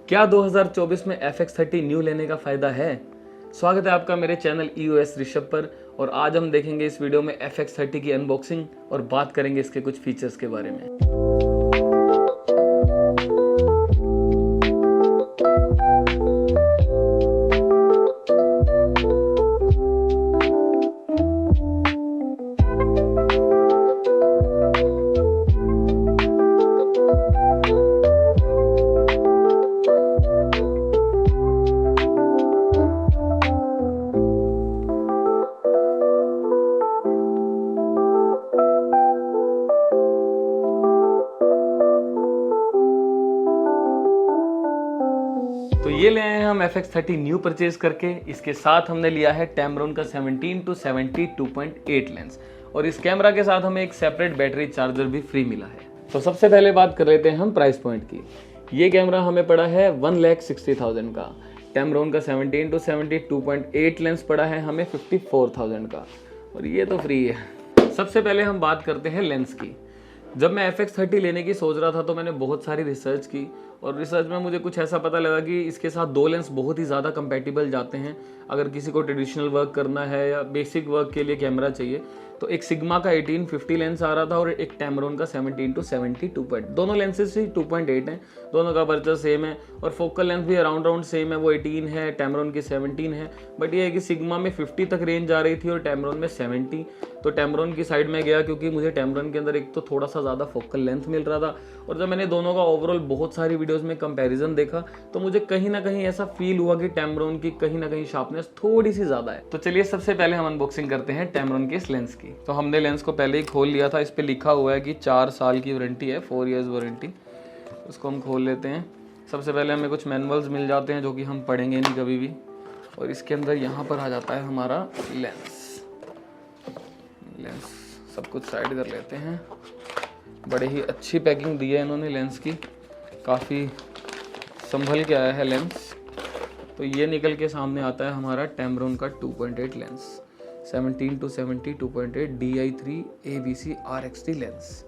क्या 2024 में FX30 new लेने का फ़ायदा है? स्वागत है आपका मेरे चैनल EOS ऋषभ पर। और आज हम देखेंगे इस वीडियो में FX30 की अनबॉक्सिंग और बात करेंगे इसके कुछ फीचर्स के बारे में। तो ये ले आए हैं हम FX30 न्यू परचेज करके। इसके साथ हमने लिया है Tamron का 17-70 2.8 लेंस और इस कैमरा के साथ हमें एक सेपरेट बैटरी चार्जर भी फ्री मिला है। तो सबसे पहले बात कर लेते हैं हम प्राइस पॉइंट की। ये कैमरा हमें पड़ा है 1,60,000 का। Tamron का 17-70 2.8 लेंस पड़ा है हमें 54,000 का और ये तो फ्री है। सबसे पहले हम बात करते हैं लेंस की। जब मैं FX30 लेने की सोच रहा था तो मैंने बहुत सारी रिसर्च की और रिसर्च में मुझे कुछ ऐसा पता लगा कि इसके साथ दो लेंस बहुत ही ज़्यादा कंपैटिबल जाते हैं। अगर किसी को ट्रेडिशनल वर्क करना है या बेसिक वर्क के लिए कैमरा चाहिए तो एक सिग्मा का 1850 लेंस आ रहा था और एक Tamron का 17-70 2.8। दोनों लेंसेज ही 2.8 हैं, दोनों का अपर्चर सेम है और फोकल लेंथ भी अराउंड सेम है। वो 18 है, Tamron की 17 है। बट ये है कि सिग्मा में 50 तक रेंज आ रही थी और Tamron में 70। तो Tamron की साइड में गया क्योंकि मुझे Tamron के अंदर एक तो थोड़ा सा ज़्यादा फोकल लेंथ मिल रहा था और जब मैंने दोनों का ओवरऑल बहुत सारी वीडियोस में कंपैरिजन देखा तो मुझे कहीं ना कहीं ऐसा फील हुआ कि Tamron की कहीं ना कहीं शार्पनेस थोड़ी सी ज़्यादा है। तो चलिए सबसे पहले हम अनबॉक्सिंग करते हैं Tamron के इस लेंस की। तो हमने लेंस को पहले ही खोल लिया था, इस पर लिखा हुआ है कि 4 साल की वारंटी है, 4 इयर्स वारंटी। उसको हम खोल लेते हैं। सबसे पहले हमें कुछ मैनुअल्स मिल जाते हैं जो कि हम पढ़ेंगे नहीं कभी भी। और इसके अंदर यहाँ पर आ जाता है हमारा लेंस। सब कुछ साइड कर लेते हैं। बड़े ही अच्छी पैकिंग दी है इन्होंने लेंस की, काफ़ी संभल के आया है लेंस। तो ये निकल के सामने आता है हमारा Tamron का 2.8 lens, 17-70 2.8 DI3 AVC RXT lens.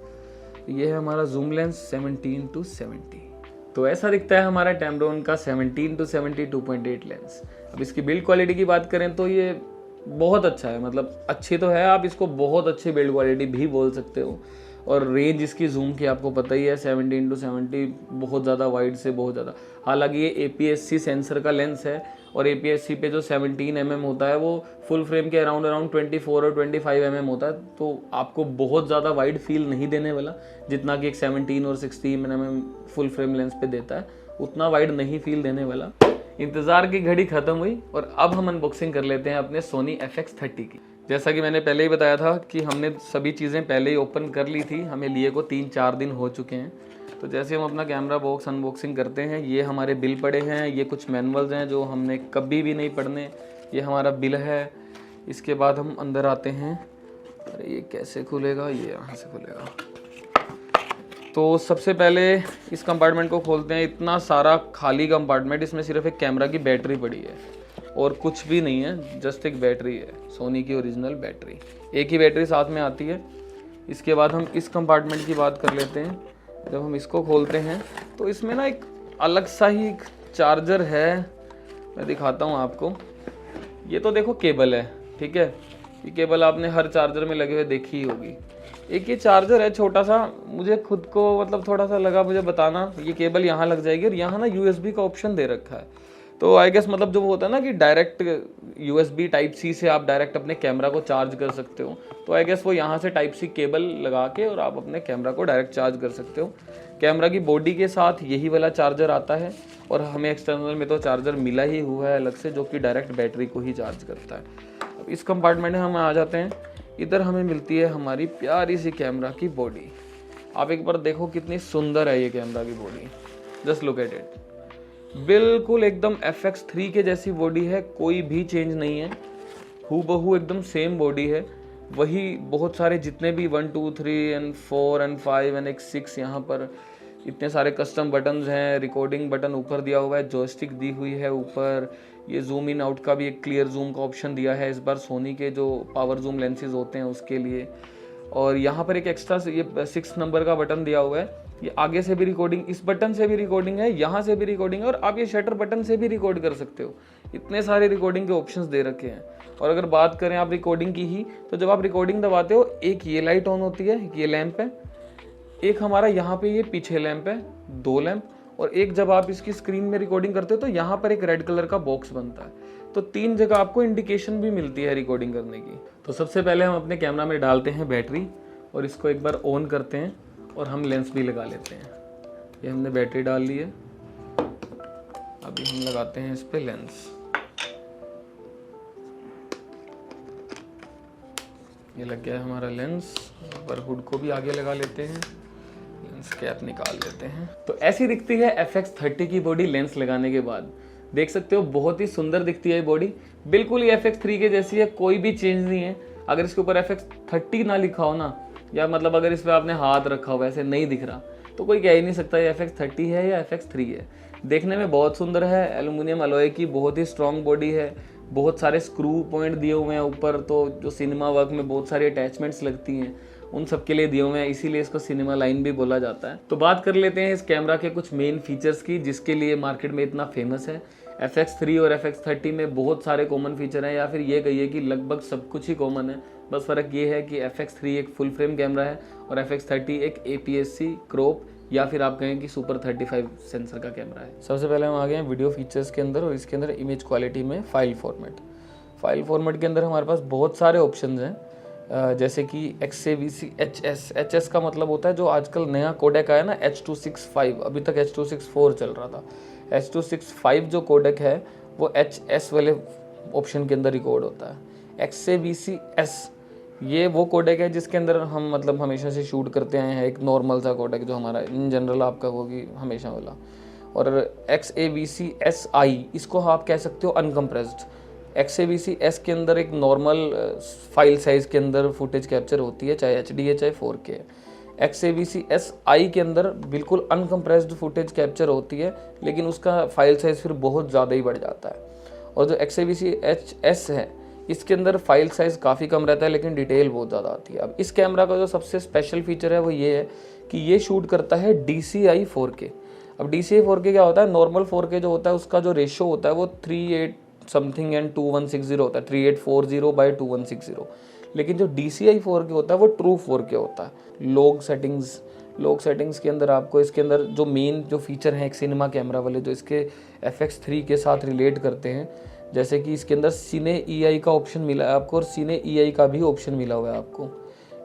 ये है हमारा जूम लेंस 17-70। तो ऐसा दिखता है हमारा Tamron का 17-70 2.8 लेंस। अब इसकी बिल्ड क्वालिटी की बात करें तो ये बहुत अच्छा है, मतलब अच्छी तो है, आप इसको बहुत अच्छी बिल्ड क्वालिटी भी बोल सकते हो। और रेंज इसकी जूम की आपको पता ही है, 17-70 बहुत ज़्यादा वाइड से बहुत ज़्यादा। हालांकि ये APS-C सेंसर का लेंस है और APS-C पे जो 17 mm होता है वो फुल फ्रेम के अराउंड 24 और 25 mm होता है। तो आपको बहुत ज़्यादा वाइड फील नहीं देने वाला, जितना कि एक 17 और 16 mm फुल फ्रेम लेंस पे देता है उतना वाइड नहीं फील देने वाला। इंतज़ार की घड़ी ख़त्म हुई और अब हम अनबॉक्सिंग कर लेते हैं अपने Sony FX30 की। जैसा कि मैंने पहले ही बताया था कि हमने सभी चीज़ें पहले ही ओपन कर ली थी, हमें लिए को 3-4 दिन हो चुके हैं। तो जैसे हम अपना कैमरा बॉक्स अनबॉक्सिंग करते हैं, ये हमारे बिल पड़े हैं, ये कुछ मैनुअल्स हैं जो हमने कभी भी नहीं पढ़ने, ये हमारा बिल है। इसके बाद हम अंदर आते हैं। अरे ये कैसे खुलेगा, ये यहाँ से खुलेगा। तो सबसे पहले इस कंपार्टमेंट को खोलते हैं। इतना सारा खाली कंपार्टमेंट, इसमें सिर्फ एक कैमरा की बैटरी पड़ी है और कुछ भी नहीं है, जस्ट एक बैटरी है, सोनी की ओरिजिनल बैटरी। एक ही बैटरी साथ में आती है। इसके बाद हम इस कंपार्टमेंट की बात कर लेते हैं। जब हम इसको खोलते हैं तो इसमें ना एक अलग सा ही एक चार्जर है, मैं दिखाता हूँ आपको। ये तो देखो केबल है, ठीक है, ये केबल आपने हर चार्जर में लगे हुए देखी ही होगी। एक ये चार्जर है छोटा सा, मुझे खुद को मतलब थोड़ा सा लगा मुझे बताना, ये केबल यहाँ लग जाएगी और यहाँ ना USB का ऑप्शन दे रखा है। तो आई गेस मतलब जो होता है ना कि डायरेक्ट USB Type-C से आप डायरेक्ट अपने कैमरा को चार्ज कर सकते हो, तो आई गेस वो यहाँ से Type-C केबल लगा के और आप अपने कैमरा को डायरेक्ट चार्ज कर सकते हो। कैमरा की बॉडी के साथ यही वाला चार्जर आता है और हमें एक्सटर्नल में तो चार्जर मिला ही हुआ है अलग से, जो कि डायरेक्ट बैटरी को ही चार्ज करता है। अब इस कंपार्टमेंट में हम आ जाते हैं। इधर हमें मिलती है हमारी प्यारी सी कैमरा की बॉडी। आप एक बार देखो कितनी सुंदर है ये कैमरा की body, just look at it. बिल्कुल एकदम FX3 के जैसी बॉडी है, कोई भी चेंज नहीं है, हूबहू एकदम सेम बॉडी है। वही बहुत सारे जितने भी 1 2 3 and 4 and 5 and 6 यहाँ पर इतने सारे कस्टम बटन्स हैं। रिकॉर्डिंग बटन ऊपर दिया हुआ है, जॉयस्टिक दी हुई है ऊपर। ये जूम इन आउट का भी एक क्लियर जूम का ऑप्शन दिया है इस बार सोनी के जो पावर जूम लेंसेज होते हैं उसके लिए। और यहाँ पर एक एक्स्ट्रा ये 6 नंबर का बटन दिया हुआ है ये आगे से भी रिकॉर्डिंग, इस बटन से भी रिकॉर्डिंग है, यहाँ से भी रिकॉर्डिंग है, और आप ये शटर बटन से भी रिकॉर्ड कर सकते हो। इतने सारे रिकॉर्डिंग के ऑप्शंस दे रखे हैं। और अगर बात करें आप रिकॉर्डिंग की ही, तो जब आप रिकॉर्डिंग दबाते हो, एक ये लाइट ऑन होती है, ये लैंप है, एक हमारा यहाँ पे ये पीछे लैंप है, 2 लैंप, और एक जब आप इसकी स्क्रीन में रिकॉर्डिंग करते हो तो यहाँ पर एक रेड कलर का बॉक्स बनता है। तो 3 जगह आपको इंडिकेशन भी मिलती है रिकॉर्डिंग करने की। तो सबसे पहले हम अपने कैमरा में डालते हैं बैटरी, और इसको एक बार ऑन करते हैं, और हम लेंस भी लगा लेते हैं। ये हमने बैटरी डाल ली है, अभी हम लगाते हैं इस पे लेंस। ये लग गया है हमारा लेंस। पर हुड को भी आगे लगा लेते हैं, लेंस कैप निकाल लेते हैं। तो ऐसी दिखती है FX30 की बॉडी लेंस लगाने के बाद। देख सकते हो बहुत ही सुंदर दिखती है ये बॉडी, बिल्कुल ही FX3 के जैसी है, कोई भी चेंज नहीं है। अगर इसके ऊपर FX30 ना लिखा हो ना, या मतलब अगर इस पर आपने हाथ रखा हो ऐसे नहीं दिख रहा, तो कोई कह ही नहीं सकता ये FX30 है या FX3 है। देखने में बहुत सुंदर है, एल्युमिनियम अलॉय की बहुत ही स्ट्रॉन्ग बॉडी है, बहुत सारे स्क्रू पॉइंट दिए हुए हैं ऊपर, तो जो सिनेमा वर्क में बहुत सारी अटैचमेंट्स लगती हैं उन सब के लिए दिए हुए हैं, इसीलिए इसको सिनेमा लाइन भी बोला जाता है। तो बात कर लेते हैं इस कैमरा के कुछ मेन फीचर्स की, जिसके लिए मार्केट में इतना फेमस है। FX3 और FX30 में बहुत सारे कॉमन फीचर हैं, या फिर ये कहिए कि लगभग सब कुछ ही कॉमन है। बस फ़र्क ये है कि FX3 एक फुल फ्रेम कैमरा है और FX30 एक APS-C क्रॉप या फिर आप कहें कि सुपर 35 सेंसर का कैमरा है। सबसे पहले हम आ गए हैं वीडियो फीचर्स के अंदर, और इसके अंदर इमेज क्वालिटी में फाइल फॉर्मेट के अंदर हमारे पास बहुत सारे ऑप्शन हैं, जैसे कि XAVC HS का मतलब होता है जो आजकल नया कोडेक आया ना H.265, अभी तक H.264 चल रहा था। H.265 जो कोडेक है वो HS वाले ऑप्शन के अंदर रिकॉर्ड होता है। XAVC-S ये वो कोडेक है जिसके अंदर हम मतलब हमेशा से शूट करते आए हैं, एक नॉर्मल सा कोडेक जो हमारा इन जनरल आपका होगी हमेशा वाला। और XAVC-SI इसको आप कह सकते हो अनकम्प्रेस्ड। XAVC-S के अंदर एक नॉर्मल फाइल साइज़ के अंदर फुटेज कैप्चर होती है, चाहे HD है चाहे 4K है। XAVC-SI के अंदर बिल्कुल अनकम्प्रेस्ड फुटेज कैप्चर होती है, लेकिन उसका फाइल साइज़ फिर बहुत ज़्यादा ही बढ़ जाता है। और जो XAVC-HS है इसके अंदर फाइल साइज़ काफ़ी कम रहता है, लेकिन डिटेल बहुत ज़्यादा आती है। अब इस कैमरा का जो सबसे स्पेशल फीचर है वो ये है कि ये शूट करता है DCI 4K। अब DCI 4K क्या होता है, नॉर्मल 4K जो होता है उसका जो रेशो होता है वो 38 समथिंग एंड 2160 होता है, 3840/2160। लेकिन जो DCI 4K होता है वो ट्रू 4K होता है। लॉग सेटिंग्स के अंदर आपको इसके अंदर जो मेन जो फीचर हैं एक सिनेमा कैमरा वाले जो इसके FX3 के साथ रिलेट करते हैं, जैसे कि इसके अंदर सीने EI का ऑप्शन मिला है आपको, और सीने EI का भी ऑप्शन मिला हुआ है आपको।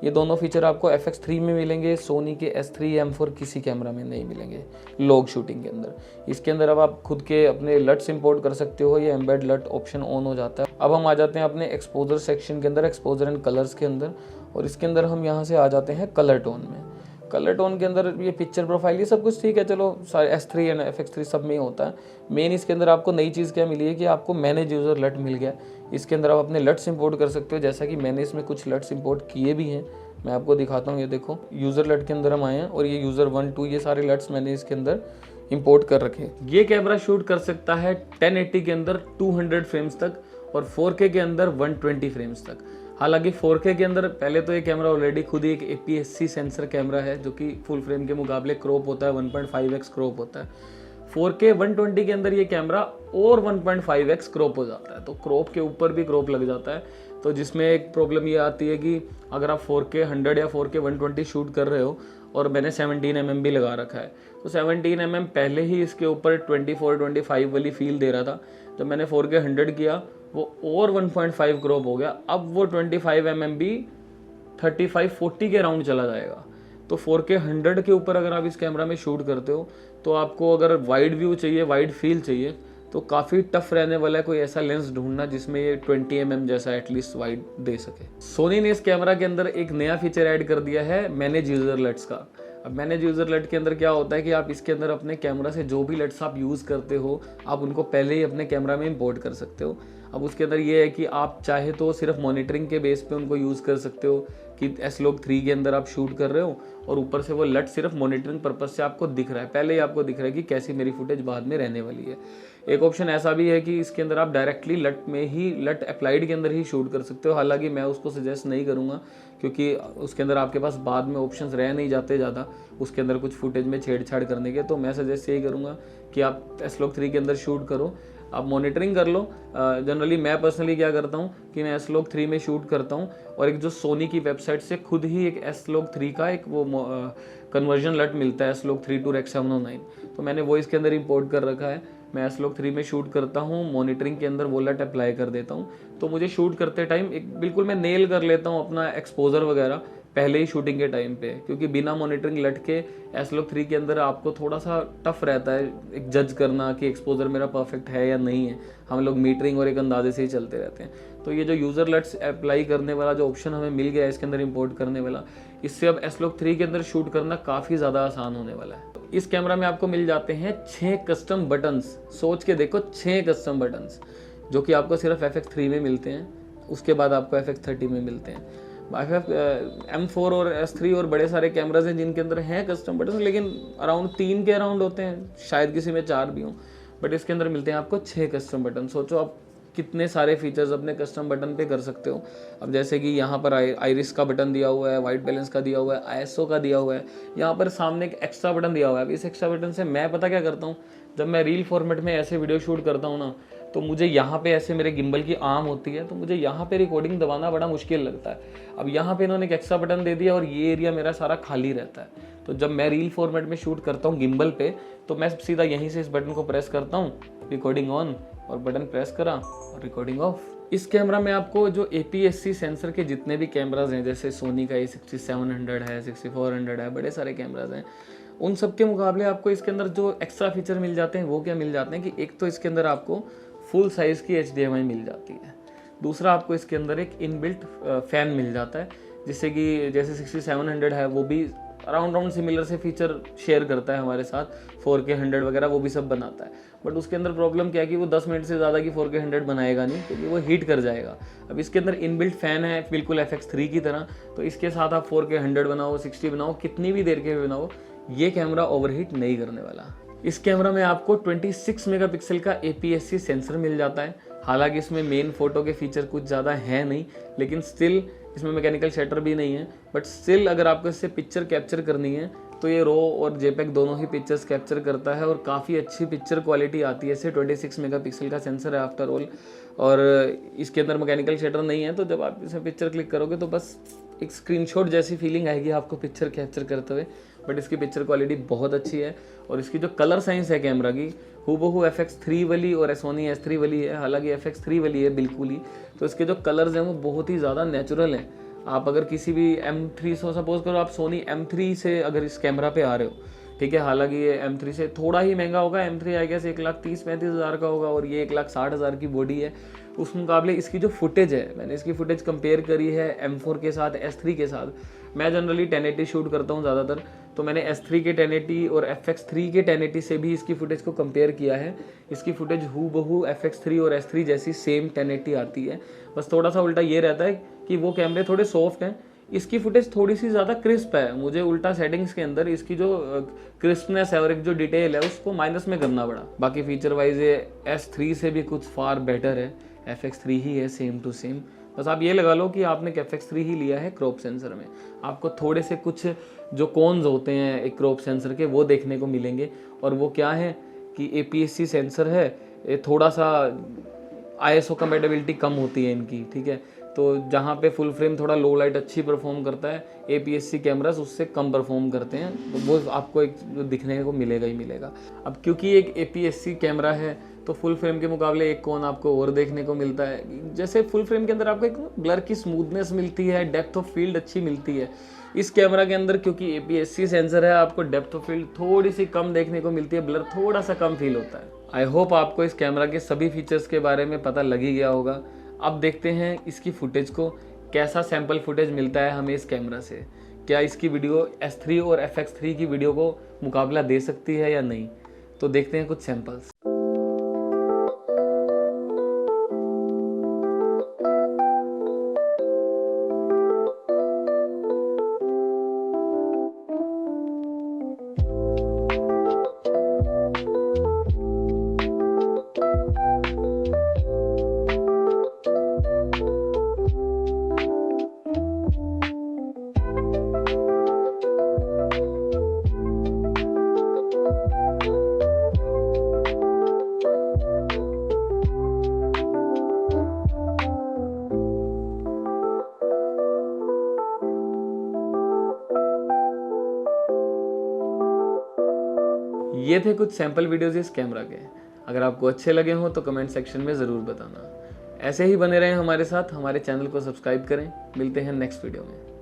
ये दोनों फीचर आपको FX3 में मिलेंगे, सोनी के S3 M4 किसी कैमरा में नहीं मिलेंगे लॉग शूटिंग के अंदर। इसके अंदर अब आप खुद के अपने लट्स इंपोर्ट कर सकते हो, ये एम्बेड लट ऑप्शन ऑन हो जाता है। अब हम आ जाते हैं अपने एक्सपोजर सेक्शन के अंदर, एक्सपोजर एंड कलर्स के अंदर, और इसके अंदर हम यहाँ से आ जाते हैं कलर टोन में। कलर टोन के अंदर ये पिक्चर प्रोफाइल ये सब कुछ ठीक है, चलो सारे S3 एंड FX3 सब में ही होता है। मेन इसके अंदर आपको नई चीज़ क्या मिली है कि आपको मैनेज यूज़र लट मिल गया। इसके अंदर आप अपने लट्स इंपोर्ट कर सकते हो, जैसा कि मैंने इसमें कुछ लट्स इंपोर्ट किए भी हैं, मैं आपको दिखाता हूँ। ये देखो यूज़र लट के अंदर हम आए हैं, और ये यूज़र 1 2 ये सारे लट्स मैंने इसके अंदर इंपोर्ट कर रखे। ये कैमरा शूट कर सकता है 1080 के अंदर 200 फ्रेम्स तक, और 4K के अंदर 120 फ्रेम्स तक। हालांकि 4K के अंदर पहले तो ये कैमरा ऑलरेडी खुद ही एक APS-C सेंसर कैमरा है, जो कि फुल फ्रेम के मुकाबले क्रॉप होता है, 1.5x क्रॉप होता है। 4K 120 के अंदर ये कैमरा और 1.5x क्रॉप हो जाता है, तो क्रॉप के ऊपर भी क्रॉप लग जाता है। तो जिसमें एक प्रॉब्लम ये आती है कि अगर आप 4K 100 या 4K 120 शूट कर रहे हो, और मैंने 17mm भी लगा रखा है, तो 17mm पहले ही इसके ऊपर 24-25 वाली फील दे रहा था। जब मैंने 4K 100 किया वो और 1.5 क्रॉप हो गया, अब वो 25mm भी 35-40 के राउंड चला जाएगा। तो 4K 100 के ऊपर अगर आप इस कैमरा में शूट करते हो, तो आपको अगर वाइड व्यू चाहिए, वाइड फील चाहिए, तो काफ़ी टफ रहने वाला है कोई ऐसा लेंस ढूंढना जिसमें ये 20mm जैसा एटलीस्ट वाइड दे सके। सोनी ने इस कैमरा के अंदर एक नया फीचर ऐड कर दिया है मैनेज यूज़र लट्स का। अब मैनेज यूज़र लट के अंदर क्या होता है कि आप इसके अंदर अपने कैमरा से जो भी लट्स आप यूज़ करते हो, आप उनको पहले ही अपने कैमरा में इंपोर्ट कर सकते हो। अब उसके अंदर ये है कि आप चाहे तो सिर्फ मॉनिटरिंग के बेस पे उनको यूज़ कर सकते हो कि S-Log3 के अंदर आप शूट कर रहे हो और ऊपर से वो लट सिर्फ मॉनिटरिंग पर्पज से आपको दिख रहा है, पहले ही आपको दिख रहा है कि कैसी मेरी फुटेज बाद में रहने वाली है। एक ऑप्शन ऐसा भी है कि इसके अंदर आप डायरेक्टली लट अप्लाइड के अंदर ही शूट कर सकते हो, हालांकि मैं उसको सजेस्ट नहीं करूँगा क्योंकि उसके अंदर आपके पास बाद में ऑप्शंस रह नहीं जाते ज़्यादा उसके अंदर कुछ फुटेज में छेड़छाड़ करने के। तो मैं सजेस्ट यही करूँगा कि आप S-Log3 के अंदर शूट करो, आप मॉनिटरिंग कर लो। जनरली मैं पर्सनली क्या करता हूँ कि मैं S-Log3 में शूट करता हूँ और एक जो सोनी की वेबसाइट से खुद ही एक S-Log3 का एक वो कन्वर्जन लट मिलता है S-Log3 to Rec 709, तो मैंने वो इसके अंदर इंपोर्ट कर रखा है। मैं S-Log3 में शूट करता हूँ, मॉनिटरिंग के अंदर वो लट अप्लाई कर देता हूँ, तो मुझे शूट करते टाइम एक बिल्कुल मैं नेल कर लेता हूँ अपना एक्सपोजर वगैरह पहले ही शूटिंग के टाइम पे, क्योंकि बिना मॉनिटरिंग लट के S-Log3 के अंदर आपको थोड़ा सा टफ रहता है एक जज करना कि एक्सपोजर मेरा परफेक्ट है या नहीं है। हम लोग मीटरिंग और एक अंदाजे से ही चलते रहते हैं। तो ये जो यूज़र लट्स अप्लाई करने वाला जो ऑप्शन हमें मिल गया है इसके अंदर इंपोर्ट करने वाला, इससे अब S-Log3 के अंदर शूट करना काफ़ी ज़्यादा आसान होने वाला है। इस कैमरा में आपको मिल जाते हैं 6 कस्टम बटन्स, सोच के देखो 6 कस्टम बटन्स, जो कि आपको सिर्फ FX3 में मिलते हैं, उसके बाद आपको FX30 में मिलते हैं। M4 और S3 और बड़े सारे कैमराज हैं जिनके अंदर हैं कस्टम बटन, लेकिन अराउंड 3 के अराउंड होते हैं, शायद किसी में 4 भी हों, बट इसके अंदर मिलते हैं आपको 6 कस्टम बटन। सोचो आप कितने सारे फीचर्स अपने कस्टम बटन पे कर सकते हो। अब जैसे कि यहाँ पर आइरिस का बटन दिया हुआ है, वाइट बैलेंस का दिया हुआ है, ISO का दिया हुआ है, यहाँ पर सामने एक एक्स्ट्रा बटन दिया हुआ है। अब इस एक्स्ट्रा बटन से मैं पता क्या करता हूँ, जब मैं रील फॉर्मेट में ऐसे वीडियो शूट करता हूँ ना, तो मुझे यहाँ पे ऐसे मेरे गिम्बल की आर्म होती है, तो मुझे यहाँ पे रिकॉर्डिंग दबाना बड़ा मुश्किल लगता है। अब यहाँ पे इन्होंने एक एक्स्ट्रा बटन दे दिया और ये एरिया मेरा सारा खाली रहता है, तो जब मैं रील फॉर्मेट में शूट करता हूँ गिम्बल पे, तो मैं सीधा यहीं से इस बटन को प्रेस करता हूँ, रिकॉर्डिंग ऑन, और बटन प्रेस करा और रिकॉर्डिंग ऑफ। इस कैमरा में आपको जो APS-C सेंसर के जितने भी कैमराज हैं, जैसे सोनी का A6700 है, 6400 है, बड़े सारे कैमराज हैं, उन सब के मुकाबले आपको इसके अंदर जो एक्स्ट्रा फीचर मिल जाते हैं वो क्या मिल जाते हैं कि एक तो इसके अंदर आपको फुल साइज़ की HDMI मिल जाती है, दूसरा आपको इसके अंदर एक इनबिल्ट फ़ैन मिल जाता है, जिससे कि जैसे 6700 है वो भी अराउंड सिमिलर से फीचर शेयर करता है हमारे साथ, 4K 100 वगैरह वो भी सब बनाता है। बट उसके अंदर प्रॉब्लम क्या है कि वो 10 मिनट से ज़्यादा की 4K 100 बनाएगा नहीं, क्योंकि वो हीट कर जाएगा। अब इसके अंदर इनबिल्ट फ़ैन है बिल्कुल FX3 की तरह, तो इसके साथ आप 4K 100 बनाओ, 60 बनाओ, कितनी भी देर के बनाओ, ये कैमरा ओवरहीट नहीं करने वाला। इस कैमरा में आपको 26 मेगापिक्सल का APS-C सेंसर मिल जाता है। हालांकि इसमें मेन फोटो के फीचर कुछ ज़्यादा है नहीं, लेकिन स्टिल इसमें मैकेनिकल शटर भी नहीं है, बट स्टिल अगर आपको इससे पिक्चर कैप्चर करनी है तो ये रो और JPEG दोनों ही पिक्चर्स कैप्चर करता है और काफ़ी अच्छी पिक्चर क्वालिटी आती है। इससे 26 मेगापिक्सल का सेंसर है आफ्टर ऑल, और इसके अंदर मैकेनिकल शटर नहीं है, तो जब आप इसमें पिक्चर क्लिक करोगे तो बस एक स्क्रीनशॉट जैसी फीलिंग आएगी आपको पिक्चर कैप्चर करते हुए। बट इसकी पिक्चर क्वालिटी बहुत अच्छी है, और इसकी जो कलर साइंस है कैमरा की हूबहू FX3 वाली और सोनी S3 वाली है, हालांकि FX3 वाली है बिल्कुल ही, तो इसके जो कलर्स हैं वो बहुत ही ज़्यादा नेचुरल हैं। आप अगर किसी भी M3 से सपोज करो आप सोनी M3 से अगर इस कैमरा पे आ रहे हो, ठीक है, हालांकि ये M3 से थोड़ा ही महंगा होगा, M3 आई गेस 1,30,35,000 का होगा और ये 1,60,000 की बॉडी है। उस मुकाबले इसकी जो फुटेज है, मैंने इसकी फुटेज कंपेयर करी है M4 के साथ, S3 के साथ। मैं जनरली 1080 शूट करता हूँ ज़्यादातर, तो मैंने S3 के 1080 और FX3 के 1080 से भी इसकी फुटेज को कंपेयर किया है। इसकी फुटेज हूबहू FX3 और S3 जैसी सेम 1080 आती है, बस थोड़ा सा उल्टा ये रहता है कि वो कैमरे थोड़े सॉफ्ट हैं, इसकी फुटेज थोड़ी सी ज़्यादा क्रिस्प है। मुझे उल्टा सेटिंग्स के अंदर इसकी जो क्रिस्पनेस है और एक जो डिटेल है उसको माइनस में करना पड़ा। बाकी फीचर वाइज ये S3 से भी कुछ फार बेटर है, FX3 ही है सेम टू सेम। बस आप ये लगा लो कि आपने FX3 ही लिया है क्रॉप सेंसर में, आपको थोड़े से कुछ जो कॉन्स होते हैं एक क्रॉप सेंसर के वो देखने को मिलेंगे, और वो क्या है कि APS-C सेंसर है, थोड़ा सा ISO कंपेटेबिलिटी कम होती है इनकी, ठीक है, तो जहाँ पे फुल फ्रेम थोड़ा लो लाइट अच्छी परफॉर्म करता है, APS-C कैमरास उससे कम परफॉर्म करते हैं, तो वो आपको एक दिखने को मिलेगा ही मिलेगा। अब क्योंकि एक APS-C कैमरा है तो फुल फ्रेम के मुकाबले एक कौन आपको और देखने को मिलता है, जैसे फुल फ्रेम के अंदर आपको एक ब्लर की स्मूथनेस मिलती है, डेप्थ ऑफ फील्ड अच्छी मिलती है। इस कैमरा के अंदर क्योंकि APS-C सेंसर है, आपको डेप्थ ऑफ फील्ड थोड़ी सी कम देखने को मिलती है, ब्लर थोड़ा सा कम फील होता है। आई होप आपको इस कैमरा के सभी फीचर्स के बारे में पता लग ही गया होगा। अब देखते हैं इसकी फुटेज को, कैसा सैम्पल फुटेज मिलता है हमें इस कैमरा से, क्या इसकी वीडियो S3 और FX3 की वीडियो को मुकाबला दे सकती है या नहीं। तो देखते हैं कुछ सैंपल्स। ये थे कुछ सैम्पल वीडियोज़ इस कैमरा के। अगर आपको अच्छे लगे हों तो कमेंट सेक्शन में ज़रूर बताना। ऐसे ही बने रहें हमारे साथ, हमारे चैनल को सब्सक्राइब करें। मिलते हैं नेक्स्ट वीडियो में।